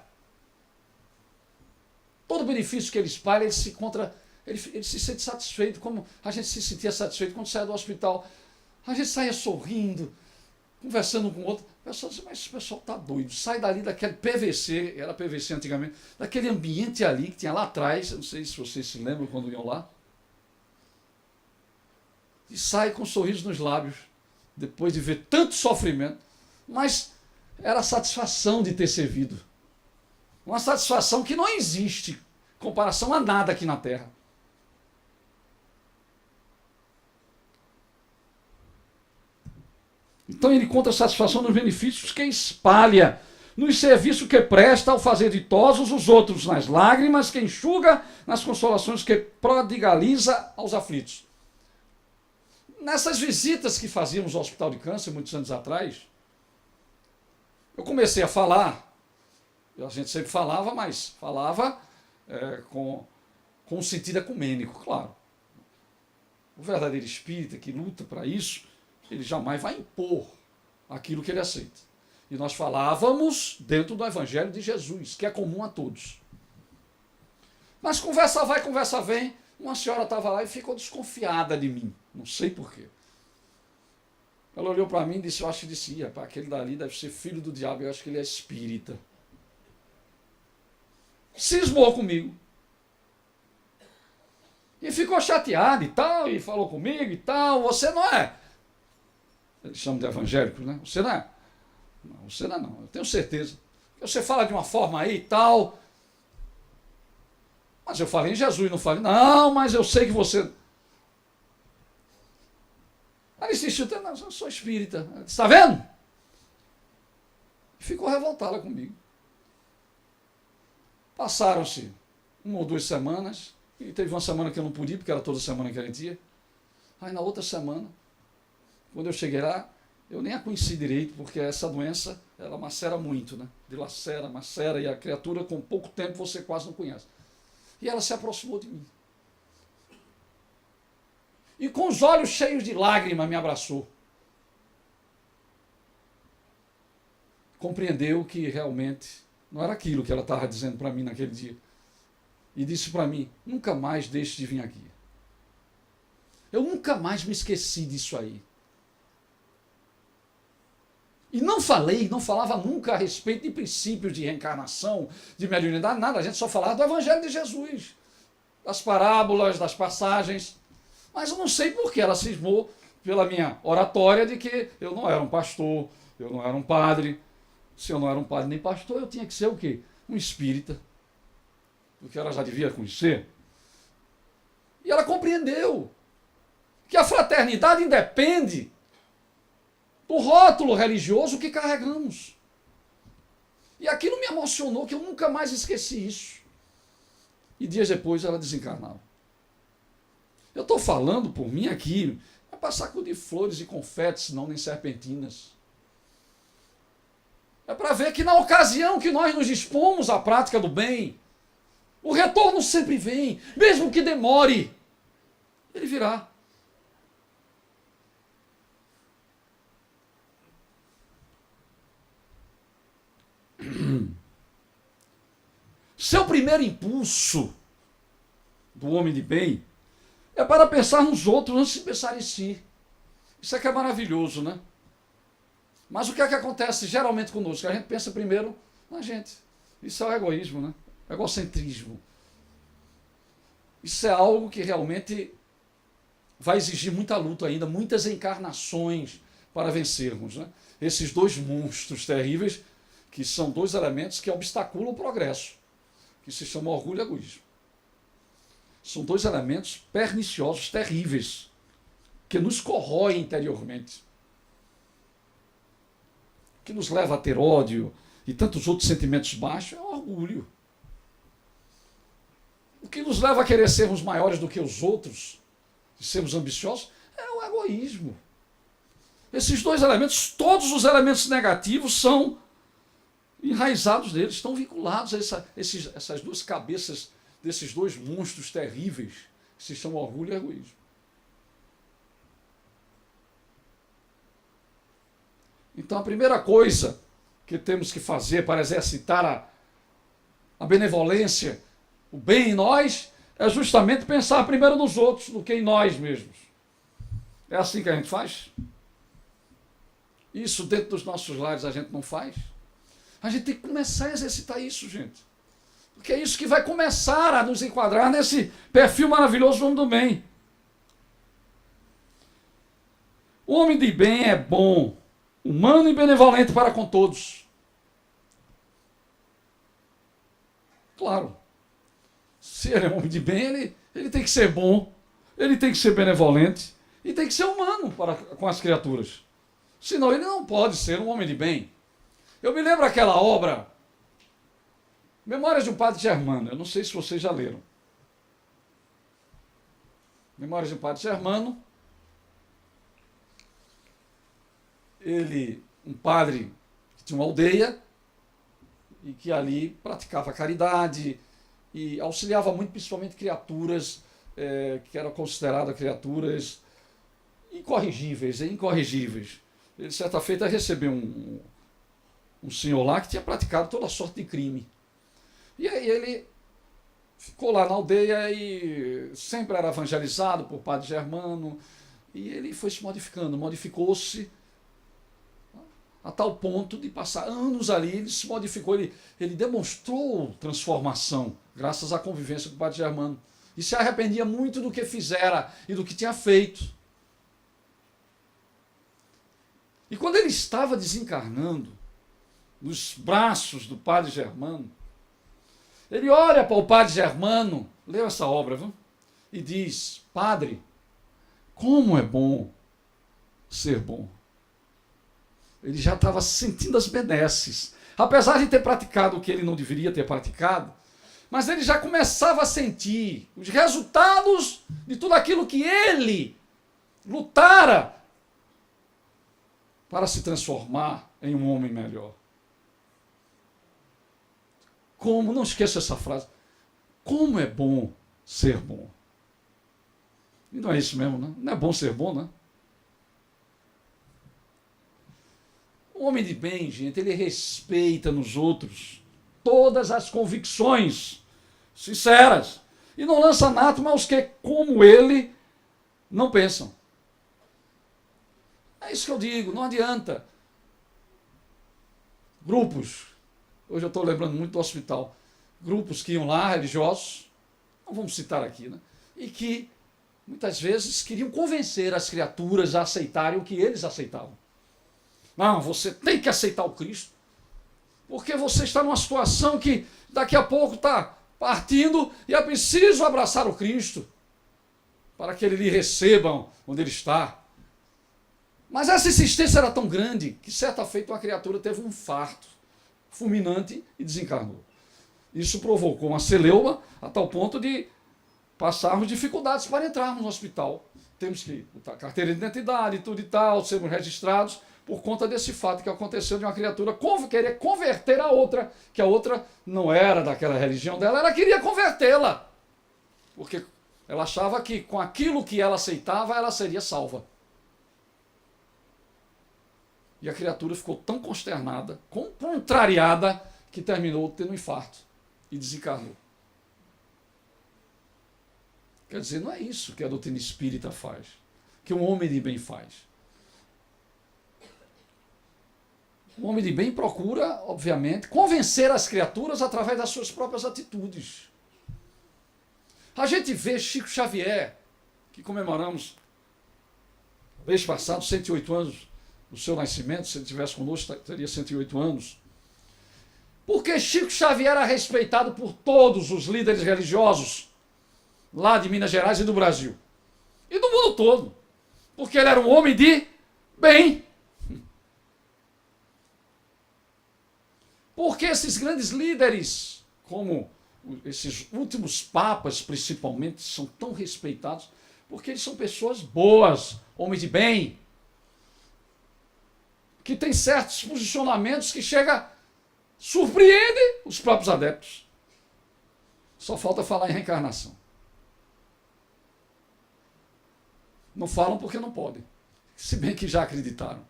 Todo benefício que ele espalha, ele se sente satisfeito, como a gente se sentia satisfeito quando saia do hospital. A gente saia sorrindo, conversando com o outro. O pessoal diz, mas esse pessoal está doido. Sai dali daquele PVC, era PVC antigamente, daquele ambiente ali que tinha lá atrás, eu não sei se vocês se lembram quando iam lá. e sai com um sorriso nos lábios, depois de ver tanto sofrimento, mas era a satisfação de ter servido. Uma satisfação que não existe em comparação a nada aqui na terra. Então ele conta a satisfação nos benefícios que espalha, nos serviços que presta ao fazer ditosos os outros, nas lágrimas que enxuga, nas consolações que prodigaliza aos aflitos. Nessas visitas que fazíamos ao Hospital de Câncer, muitos anos atrás, eu comecei a falar, a gente sempre falava, mas falava com um sentido ecumênico, claro. O verdadeiro espírita que luta para isso, ele jamais vai impor aquilo que ele aceita. E nós falávamos dentro do Evangelho de Jesus, que é comum a todos. Mas conversa vai, conversa vem, uma senhora estava lá e ficou desconfiada de mim, não sei porquê. Ela olhou para mim e disse, eu acho que disse, rapaz, aquele dali deve ser filho do diabo, eu acho que ele é espírita. Cismou comigo. E ficou chateado e tal, e falou comigo e tal, você não é. Eles chamam de evangélicos, né? Você não é. Não, você não é não, eu tenho certeza. Você fala de uma forma aí e tal. Mas eu falei em Jesus, não falei, não, mas eu sei que você... Ela insistiu, não, eu sou espírita. Ela disse, está vendo? E ficou revoltada comigo. Passaram-se 1 ou 2 semanas, e teve uma semana que eu não pude ir, porque era toda semana que a gente ia. Aí na outra semana, quando eu cheguei lá, eu nem a conheci direito, porque essa doença, ela macera muito, né? Dilacera, macera, e a criatura com pouco tempo você quase não conhece. E ela se aproximou de mim. E com os olhos cheios de lágrimas me abraçou. Compreendeu que realmente não era aquilo que ela estava dizendo para mim naquele dia. E disse para mim, nunca mais deixe de vir aqui. Eu nunca mais me esqueci disso aí. E não falava nunca a respeito de princípios de reencarnação, de mediunidade, nada. A gente só falava do Evangelho de Jesus, das parábolas, das passagens. Mas eu não sei por que ela cismou pela minha oratória de que eu não era um pastor, eu não era um padre. Se eu não era um padre nem pastor, eu tinha que ser o quê? Um espírita. O que ela já devia conhecer. E ela compreendeu que a fraternidade independe do rótulo religioso que carregamos. E aquilo me emocionou, que eu nunca mais esqueci isso. E dias depois ela desencarnava. Eu estou falando por mim aqui, não é para sacudir flores e confetes, não, nem serpentinas. É para ver que na ocasião que nós nos dispomos à prática do bem, o retorno sempre vem, mesmo que demore, ele virá. Seu primeiro impulso do homem de bem é para pensar nos outros antes de pensar em si. Isso é que é maravilhoso, né? Mas o que é que acontece geralmente conosco? A gente pensa primeiro na gente. Isso é o egoísmo, né? O egocentrismo. Isso é algo que realmente vai exigir muita luta ainda, muitas encarnações para vencermos, né? Esses 2 monstros terríveis, que são 2 elementos que obstaculam o progresso, que se chamam orgulho e egoísmo. São 2 elementos perniciosos, terríveis, que nos corroem interiormente, que nos leva a ter ódio e tantos outros sentimentos baixos é o orgulho. O que nos leva a querer sermos maiores do que os outros, e sermos ambiciosos, é o egoísmo. Esses 2 elementos, todos os elementos negativos são enraizados neles, estão vinculados a essas 2 cabeças desses 2 monstros terríveis que se chamam orgulho e egoísmo. Então a primeira coisa que temos que fazer para exercitar a benevolência, o bem em nós, é justamente pensar primeiro nos outros do que em nós mesmos. É assim que a gente faz? Isso dentro dos nossos lares a gente não faz? A gente tem que começar a exercitar isso, gente. Porque é isso que vai começar a nos enquadrar nesse perfil maravilhoso do homem do bem. O homem de bem é bom, humano e benevolente para com todos. Claro, se ele é um homem de bem, ele tem que ser bom, ele tem que ser benevolente e tem que ser humano com as criaturas. Senão ele não pode ser um homem de bem. Eu me lembro aquela obra, Memórias de um Padre Germano, eu não sei se vocês já leram. Memórias de um Padre Germano. Ele, um padre que tinha uma aldeia e que ali praticava caridade e auxiliava muito, principalmente criaturas que eram consideradas criaturas incorrigíveis. Ele, certa feita, recebeu um senhor lá que tinha praticado toda sorte de crime. E aí ele ficou lá na aldeia e sempre era evangelizado por Padre Germano, e ele foi se modificou-se a tal ponto de passar anos ali. Ele se modificou, ele demonstrou transformação graças à convivência com o Padre Germano, e se arrependia muito do que fizera e do que tinha feito. E quando ele estava desencarnando nos braços do Padre Germano, ele olha para o Padre Germano, leu essa obra, viu? E diz: Padre, como é bom ser bom. Ele já estava sentindo as benesses, apesar de ter praticado o que ele não deveria ter praticado, mas ele já começava a sentir os resultados de tudo aquilo que ele lutara para se transformar em um homem melhor. Como, não esqueça essa frase, como é bom ser bom. E não é isso mesmo, né? Não é bom ser bom, né? O homem de bem, gente, ele respeita nos outros todas as convicções sinceras e não lança anátema aos que, como ele, não pensam. É isso que eu digo, não adianta. Grupos, hoje eu estou lembrando muito do hospital, grupos que iam lá, religiosos, não vamos citar aqui, né? E que muitas vezes queriam convencer as criaturas a aceitarem o que eles aceitavam. Não, você tem que aceitar o Cristo, porque você está numa situação que daqui a pouco está partindo e é preciso abraçar o Cristo para que ele lhe receba onde ele está. Mas essa insistência era tão grande que certa feita uma criatura teve um infarto fulminante e desencarnou. Isso provocou uma celeuma a tal ponto de passarmos dificuldades para entrarmos no hospital. Temos que botar carteira de identidade e tudo e tal, sermos registrados por conta desse fato que aconteceu de uma criatura querer converter a outra, que a outra não era daquela religião dela, ela queria convertê-la, porque ela achava que com aquilo que ela aceitava, ela seria salva. E a criatura ficou tão consternada, contrariada, que terminou tendo um infarto e desencarnou. Quer dizer, não é isso que a doutrina espírita faz, que um homem de bem faz. O homem de bem procura, obviamente, convencer as criaturas através das suas próprias atitudes. A gente vê Chico Xavier, que comemoramos mês passado 108 anos do seu nascimento. Se ele estivesse conosco, teria 108 anos. Porque Chico Xavier era respeitado por todos os líderes religiosos lá de Minas Gerais e do Brasil. E do mundo todo. Porque ele era um homem de bem. Porque esses grandes líderes, como esses últimos papas principalmente, são tão respeitados, porque eles são pessoas boas, homens de bem, que têm certos posicionamentos que surpreendem os próprios adeptos. Só falta falar em reencarnação. Não falam porque não podem, se bem que já acreditaram.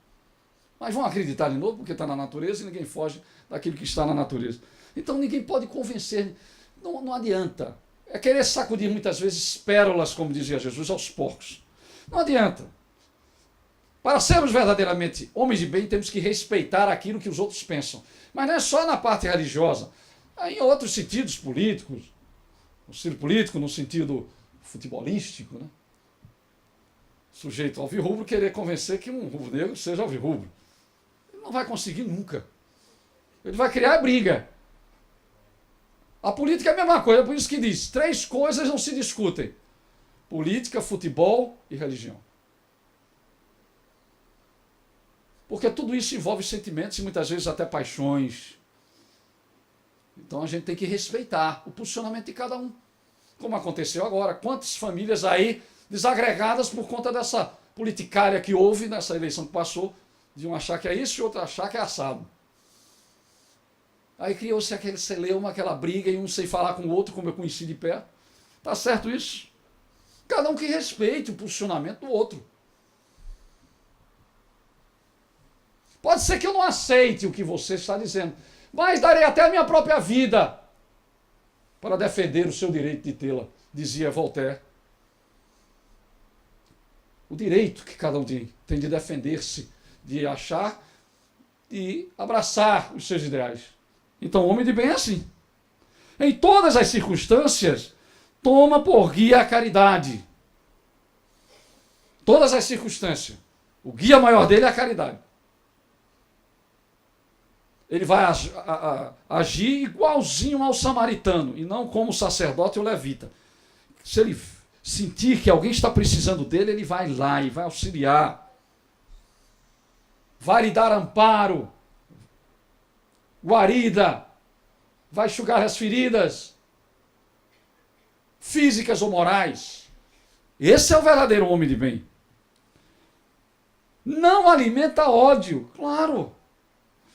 Mas vão acreditar de novo porque está na natureza e ninguém foge daquilo que está na natureza. Então ninguém pode convencer, não adianta. É querer sacudir muitas vezes pérolas, como dizia Jesus, aos porcos. Não adianta. Para sermos verdadeiramente homens de bem, temos que respeitar aquilo que os outros pensam. Mas não é só na parte religiosa. Em outros sentidos políticos, no sentido político, no sentido futebolístico, né? sujeito alvirrubro querer convencer que um rubro-negro seja alvirrubro. Ele não vai conseguir nunca. Ele vai criar briga. A política é a mesma coisa, por isso que diz, 3 coisas não se discutem: política, futebol e religião. Porque tudo isso envolve sentimentos e muitas vezes até paixões. Então a gente tem que respeitar o posicionamento de cada um. Como aconteceu agora, quantas famílias aí desagregadas por conta dessa politicária que houve nessa eleição que passou, de um achar que é isso e outro achar que é assado. Aí criou-se aquele celeuma, aquela briga, e um sem falar com o outro, como eu conheci de perto. Tá certo isso? Cada um que respeite o posicionamento do outro. Pode ser que eu não aceite o que você está dizendo, mas darei até a minha própria vida para defender o seu direito de tê-la, dizia Voltaire. O direito que cada um tem de defender-se, de achar e abraçar os seus ideais. Então o homem de bem é assim. Em todas as circunstâncias, toma por guia a caridade. Todas as circunstâncias. O guia maior dele é a caridade. Ele vai agir igualzinho ao samaritano, e não como o sacerdote ou levita. Se ele sentir que alguém está precisando dele, ele vai lá e vai auxiliar. Vai lhe dar amparo, guarida, vai enxugar as feridas, físicas ou morais. Esse é o verdadeiro homem de bem. Não alimenta ódio, claro.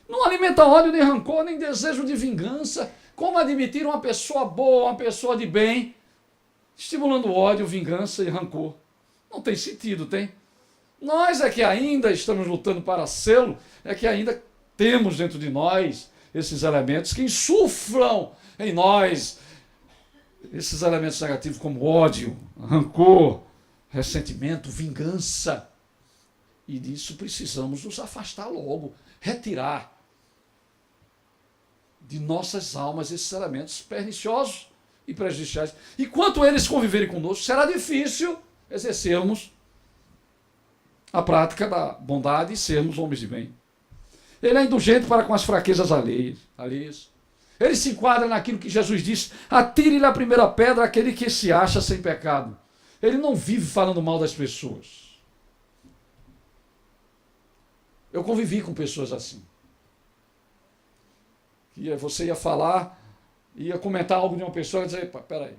Não alimenta ódio, nem rancor, nem desejo de vingança. Como admitir uma pessoa boa, uma pessoa de bem, estimulando ódio, vingança e rancor? Não tem sentido, tem? Nós é que ainda estamos lutando para sê-lo, é que ainda temos dentro de nós esses elementos que insuflam em nós esses elementos negativos como ódio, rancor, ressentimento, vingança. E disso precisamos nos afastar logo, retirar de nossas almas esses elementos perniciosos e prejudiciais. E quanto eles conviverem conosco, será difícil exercermos a prática da bondade e sermos homens de bem. Ele é indulgente para com as fraquezas alheias. Ele se enquadra naquilo que Jesus disse: atire-lhe a primeira pedra aquele que se acha sem pecado. Ele não vive falando mal das pessoas. Eu convivi com pessoas assim. Você ia falar, ia comentar algo de uma pessoa e dizer: peraí.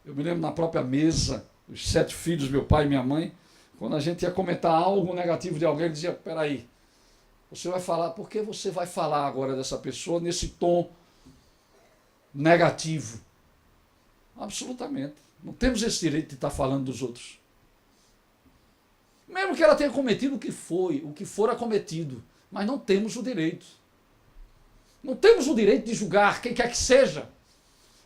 Eu me lembro na própria mesa, os 7 filhos, meu pai e minha mãe, quando a gente ia comentar algo negativo de alguém, ele dizia: peraí, você vai falar, por que você vai falar agora dessa pessoa nesse tom negativo? Absolutamente. Não temos esse direito de estar falando dos outros. Mesmo que ela tenha cometido o que for acometido, mas não temos o direito. Não temos o direito de julgar quem quer que seja.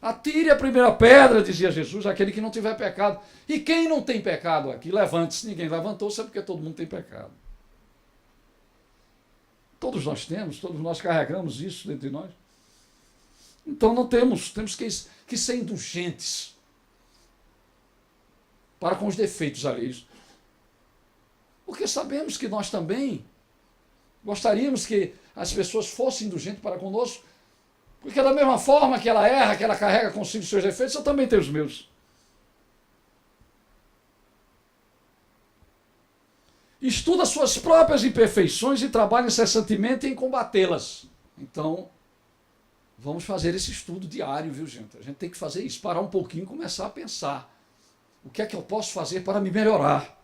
Atire a primeira pedra, dizia Jesus, aquele que não tiver pecado. E quem não tem pecado aqui, levante-se. Ninguém levantou, sabe porque todo mundo tem pecado. Todos nós temos, todos nós carregamos isso dentro de nós. Então não temos que ser indulgentes para com os defeitos alheios. Porque sabemos que nós também gostaríamos que as pessoas fossem indulgentes para conosco, porque da mesma forma que ela erra, que ela carrega consigo os seus defeitos, eu também tenho os meus. Estuda suas próprias imperfeições e trabalha incessantemente em combatê-las. Então, vamos fazer esse estudo diário, viu, gente? A gente tem que fazer isso, parar um pouquinho e começar a pensar. O que é que eu posso fazer para me melhorar?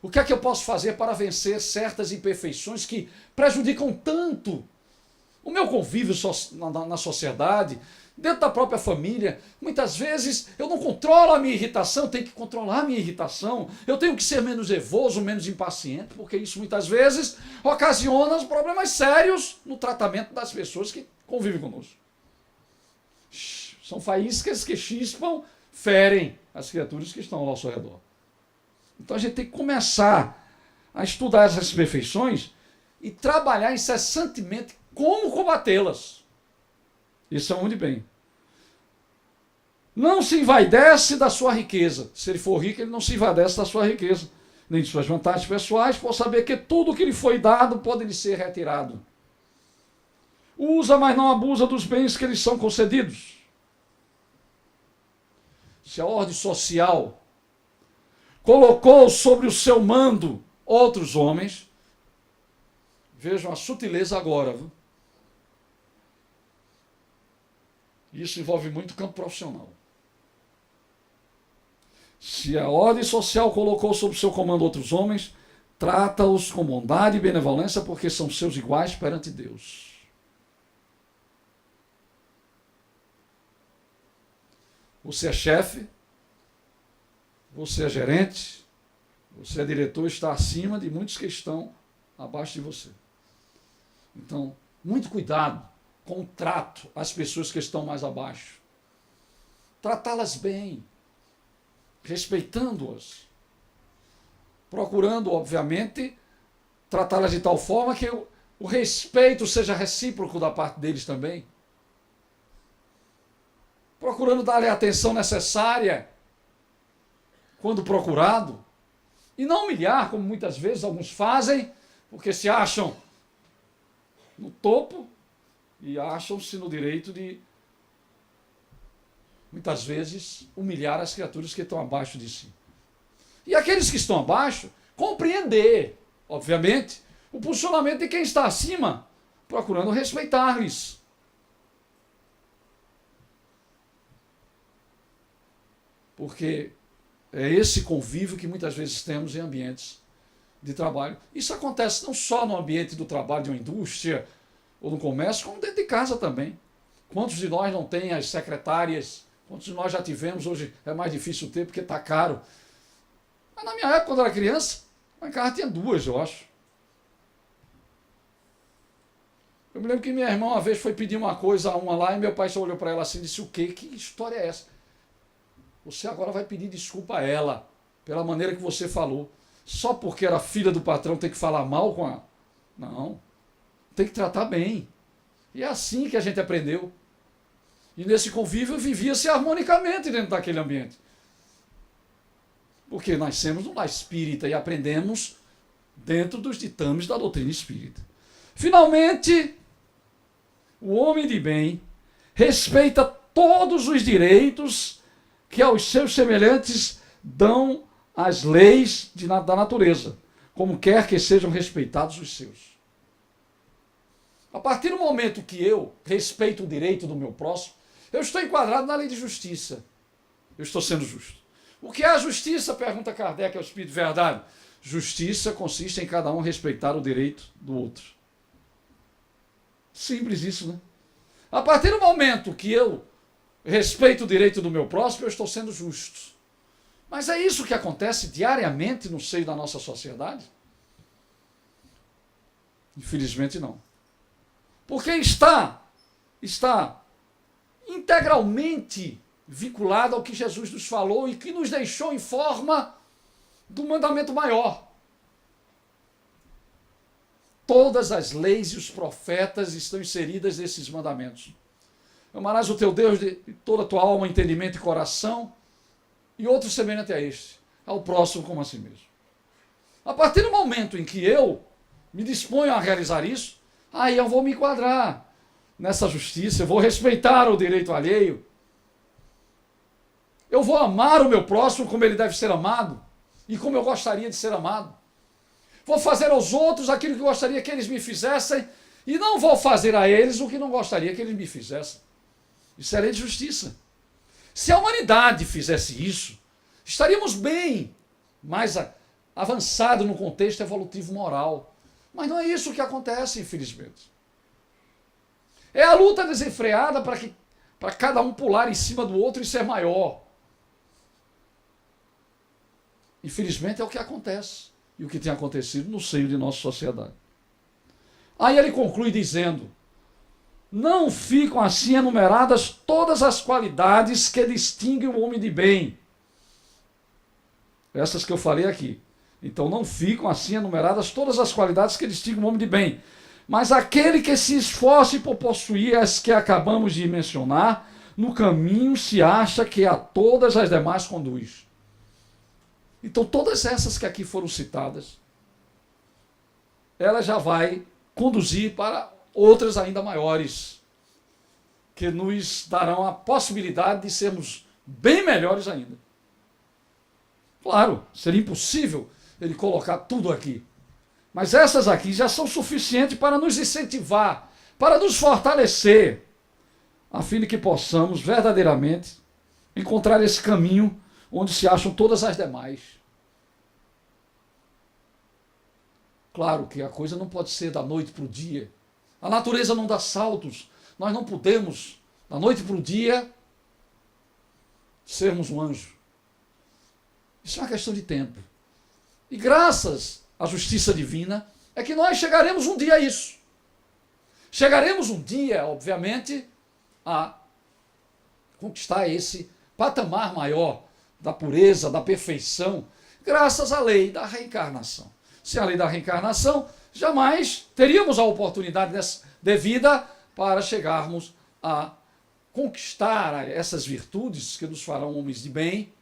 O que é que eu posso fazer para vencer certas imperfeições que prejudicam tanto o meu convívio na sociedade, dentro da própria família? Muitas vezes eu não controlo a minha irritação, tenho que controlar a minha irritação. Eu tenho que ser menos nervoso, menos impaciente, porque isso muitas vezes ocasiona problemas sérios no tratamento das pessoas que convivem conosco. São faíscas que chispam, ferem as criaturas que estão ao nosso redor. Então a gente tem que começar a estudar essas imperfeições e trabalhar incessantemente como combatê-las. Isso é onde bem. Não se envaidece da sua riqueza. Se ele for rico, ele não se envaidece da sua riqueza. nem de suas vantagens pessoais, por saber que tudo que lhe foi dado pode lhe ser retirado. Usa, mas não abusa dos bens que lhe são concedidos. Se a ordem social colocou sobre o seu mando outros homens, vejam a sutileza agora, viu? Isso envolve muito o campo profissional. Se a ordem social colocou sob seu comando outros homens, trata-os com bondade e benevolência, porque são seus iguais perante Deus. Você é chefe, você é gerente, você é diretor, está acima de muitos que estão abaixo de você. Então, muito cuidado com o trato às pessoas que estão mais abaixo. Tratá-las bem, respeitando-as, procurando, obviamente, tratá-las de tal forma que o respeito seja recíproco da parte deles também. Procurando dar-lhe a atenção necessária quando procurado, e não humilhar, como muitas vezes alguns fazem, porque se acham no topo e acham-se no direito de, muitas vezes, humilhar as criaturas que estão abaixo de si. E aqueles que estão abaixo, compreender, obviamente, o posicionamento de quem está acima, procurando respeitar-lhes. Porque é esse convívio que muitas vezes temos em ambientes de trabalho. Isso acontece não só no ambiente do trabalho de uma indústria ou no comércio, como dentro de casa também. Quantos de nós não tem as secretárias? Quantos de nós já tivemos? Hoje é mais difícil ter porque está caro. Mas na minha época, quando eu era criança, lá em casa tinha duas, eu acho. Eu me lembro que minha irmã uma vez foi pedir uma coisa a uma lá e meu pai só olhou para ela assim e disse: o quê? Que história é essa? Você agora vai pedir desculpa a ela pela maneira que você falou. Só porque era filha do patrão tem que falar mal com a... Não. Tem que tratar bem. E é assim que a gente aprendeu. E nesse convívio vivia-se harmonicamente dentro daquele ambiente. Porque nascemos no lar espírita e aprendemos dentro dos ditames da doutrina espírita. Finalmente, o homem de bem respeita todos os direitos que aos seus semelhantes dão as leis da natureza, como quer que sejam respeitados os seus. A partir do momento que eu respeito o direito do meu próximo, eu estou enquadrado na lei de justiça. Eu estou sendo justo. O que é a justiça? Pergunta Kardec ao Espírito de Verdade. Justiça consiste em cada um respeitar o direito do outro. Simples isso, né? A partir do momento que eu respeito o direito do meu próximo, eu estou sendo justo. Mas é isso que acontece diariamente no seio da nossa sociedade? Infelizmente não. Porque está integralmente vinculado ao que Jesus nos falou e que nos deixou em forma do mandamento maior. Todas as leis e os profetas estão inseridas nesses mandamentos. Amarás o teu Deus de toda a tua alma, entendimento e coração, e outro semelhante a este, ao próximo como a si mesmo. A partir do momento em que eu me disponho a realizar isso, aí eu vou me enquadrar nessa justiça, eu vou respeitar o direito alheio, eu vou amar o meu próximo como ele deve ser amado, e como eu gostaria de ser amado. Vou fazer aos outros aquilo que eu gostaria que eles me fizessem, e não vou fazer a eles o que não gostaria que eles me fizessem. Isso é lei de justiça. Se a humanidade fizesse isso, estaríamos bem mais avançado no contexto evolutivo moral. Mas não é isso que acontece, infelizmente. É a luta desenfreada para cada um pular em cima do outro e ser maior. Infelizmente é o que acontece e o que tem acontecido no seio de nossa sociedade. Aí ele conclui dizendo: não ficam assim enumeradas todas as qualidades que distinguem o homem de bem. Essas que eu falei aqui. Então não ficam assim enumeradas todas as qualidades que distinguem o homem de bem. Mas aquele que se esforce por possuir as que acabamos de mencionar, no caminho se acha que a todas as demais conduz. Então, todas essas que aqui foram citadas, ela já vai conduzir para outras ainda maiores, que nos darão a possibilidade de sermos bem melhores ainda. Claro, seria impossível ele colocar tudo aqui, mas essas aqui já são suficientes para nos incentivar, para nos fortalecer, a fim de que possamos verdadeiramente encontrar esse caminho onde se acham todas as demais. Claro que a coisa não pode ser da noite para o dia. A natureza não dá saltos. Nós não podemos, da noite para o dia, sermos um anjo. Isso é uma questão de tempo. E graças à justiça divina é que nós chegaremos um dia a isso. Chegaremos um dia, obviamente, a conquistar esse patamar maior da pureza, da perfeição, graças à lei da reencarnação. Sem a lei da reencarnação, jamais teríamos a oportunidade devida para chegarmos a conquistar essas virtudes que nos farão homens de bem,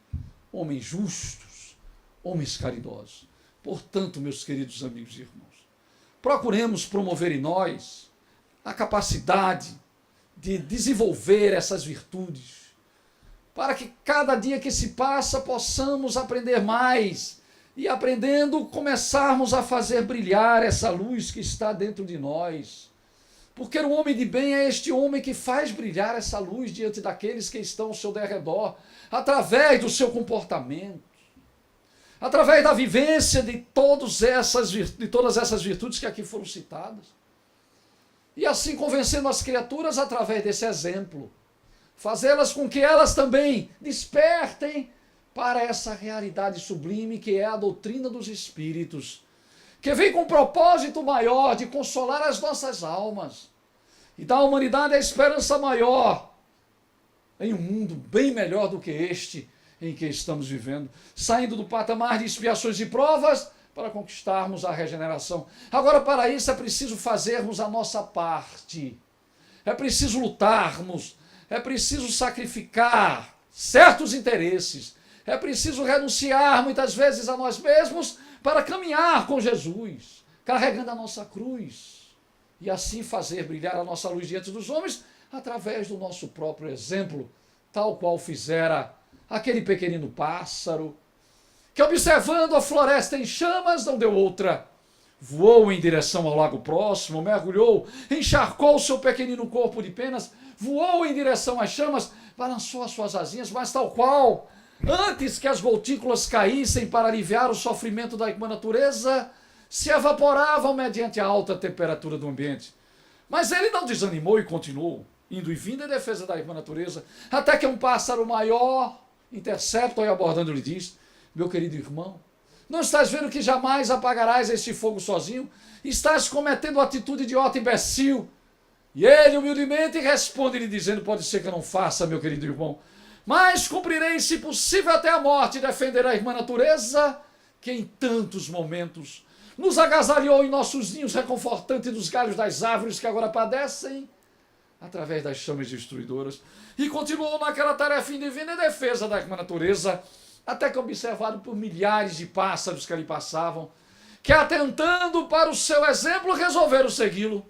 homens justos, homens caridosos. Portanto, meus queridos amigos e irmãos, procuremos promover em nós a capacidade de desenvolver essas virtudes, para que cada dia que se passa possamos aprender mais e, aprendendo, começarmos a fazer brilhar essa luz que está dentro de nós. Porque o homem de bem é este homem que faz brilhar essa luz diante daqueles que estão ao seu derredor, através do seu comportamento, através da vivência de todas essas virtudes que aqui foram citadas. E assim convencendo as criaturas através desse exemplo, fazê-las com que elas também despertem para essa realidade sublime que é a doutrina dos Espíritos, que vem com um propósito maior de consolar as nossas almas e dar à humanidade a esperança maior em um mundo bem melhor do que este em que estamos vivendo, saindo do patamar de expiações e provas para conquistarmos a regeneração. Agora, para isso é preciso fazermos a nossa parte, é preciso lutarmos, é preciso sacrificar certos interesses, é preciso renunciar muitas vezes a nós mesmos para caminhar com Jesus, carregando a nossa cruz, e assim fazer brilhar a nossa luz diante dos homens através do nosso próprio exemplo, tal qual fizera aquele pequenino pássaro, que observando a floresta em chamas não deu outra. Voou em direção ao lago próximo, mergulhou, encharcou o seu pequenino corpo de penas, voou em direção às chamas, balançou as suas asinhas, mas tal qual, antes que as gotículas caíssem para aliviar o sofrimento da irmã natureza, se evaporavam mediante a alta temperatura do ambiente. Mas ele não desanimou e continuou, indo e vindo em defesa da irmã natureza, até que um pássaro maior intercepta e abordando lhe diz: meu querido irmão, não estás vendo que jamais apagarás este fogo sozinho? Estás cometendo atitude idiota e imbecil. E ele humildemente responde-lhe dizendo: pode ser que eu não faça, meu querido irmão, mas cumprirei, se possível, até a morte, defender a irmã natureza, que em tantos momentos nos agasalhou em nossos ninhos reconfortantes dos galhos das árvores que agora padecem através das chamas destruidoras, e continuou naquela tarefa indivina em defesa da irmã natureza, até que, observado por milhares de pássaros que ali passavam, que atentando para o seu exemplo resolveram segui-lo,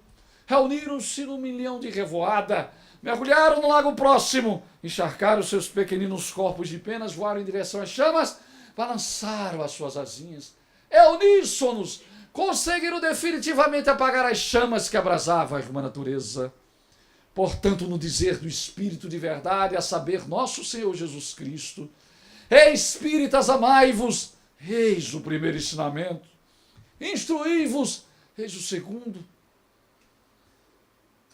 reuniram-se num milhão de revoada, mergulharam no lago próximo, encharcaram seus pequeninos corpos de penas, voaram em direção às chamas, balançaram as suas asinhas, e uníssonos conseguiram definitivamente apagar as chamas que abrasavam a irmã natureza. Portanto, no dizer do Espírito de verdade, a saber, nosso Senhor Jesus Cristo, espíritas, amai-vos, eis o primeiro ensinamento, instruí-vos, eis o segundo.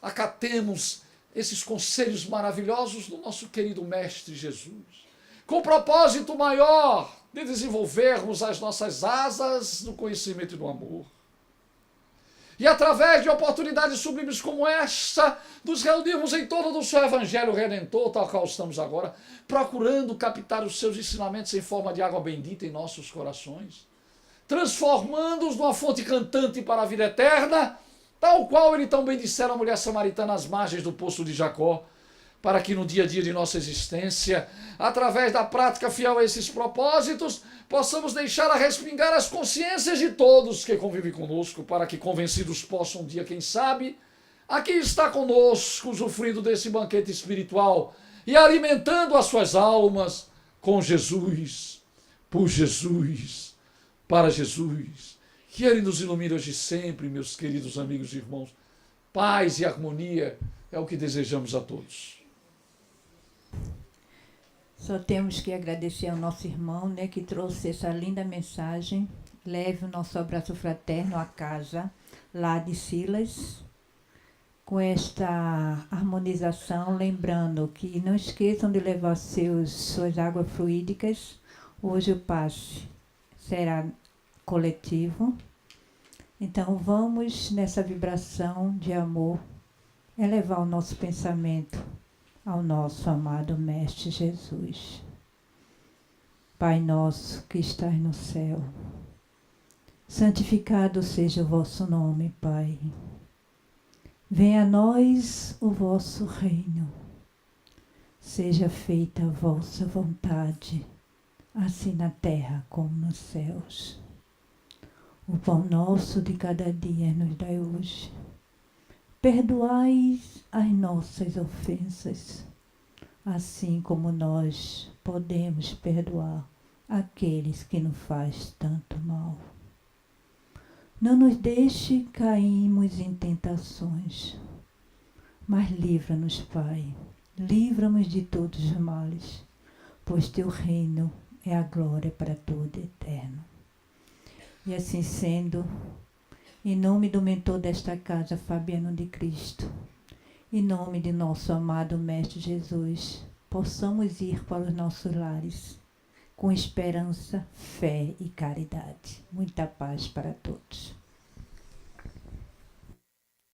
Acatemos esses conselhos maravilhosos do nosso querido Mestre Jesus, com o propósito maior de desenvolvermos as nossas asas no conhecimento e no amor. E através de oportunidades sublimes como esta, nos reunirmos em torno do seu Evangelho Redentor, tal qual estamos agora, procurando captar os seus ensinamentos em forma de água bendita em nossos corações, transformando-os numa fonte cantante para a vida eterna, tal qual ele tão bem dissera à mulher samaritana às margens do poço de Jacó, para que no dia a dia de nossa existência, através da prática fiel a esses propósitos, possamos deixar a respingar as consciências de todos que convivem conosco, para que convencidos possam um dia, quem sabe, aqui está conosco, usufruindo desse banquete espiritual e alimentando as suas almas com Jesus, por Jesus, para Jesus. Que Ele nos ilumine hoje e sempre, meus queridos amigos e irmãos. Paz e harmonia é o que desejamos a todos. Só temos que agradecer ao nosso irmão, né, que trouxe essa linda mensagem. Leve o nosso abraço fraterno à casa lá de Silas, com esta harmonização, lembrando que não esqueçam de levar suas águas fluídicas. Hoje o passe será coletivo. Então vamos nessa vibração de amor elevar o nosso pensamento ao nosso amado Mestre Jesus. Pai nosso que estás no céu, santificado seja o vosso nome, Pai. Venha a nós o vosso reino. Seja feita a vossa vontade, assim na terra como nos céus. O pão nosso de cada dia nos dai hoje. Perdoai as nossas ofensas, assim como nós podemos perdoar aqueles que nos fazem tanto mal. Não nos deixe cairmos em tentações, mas livra-nos, Pai. Livra-nos de todos os males, pois teu reino é a glória para todo eterno. E assim sendo, em nome do mentor desta casa, Fabiano de Cristo, em nome de nosso amado Mestre Jesus, possamos ir para os nossos lares com esperança, fé e caridade. Muita paz para todos.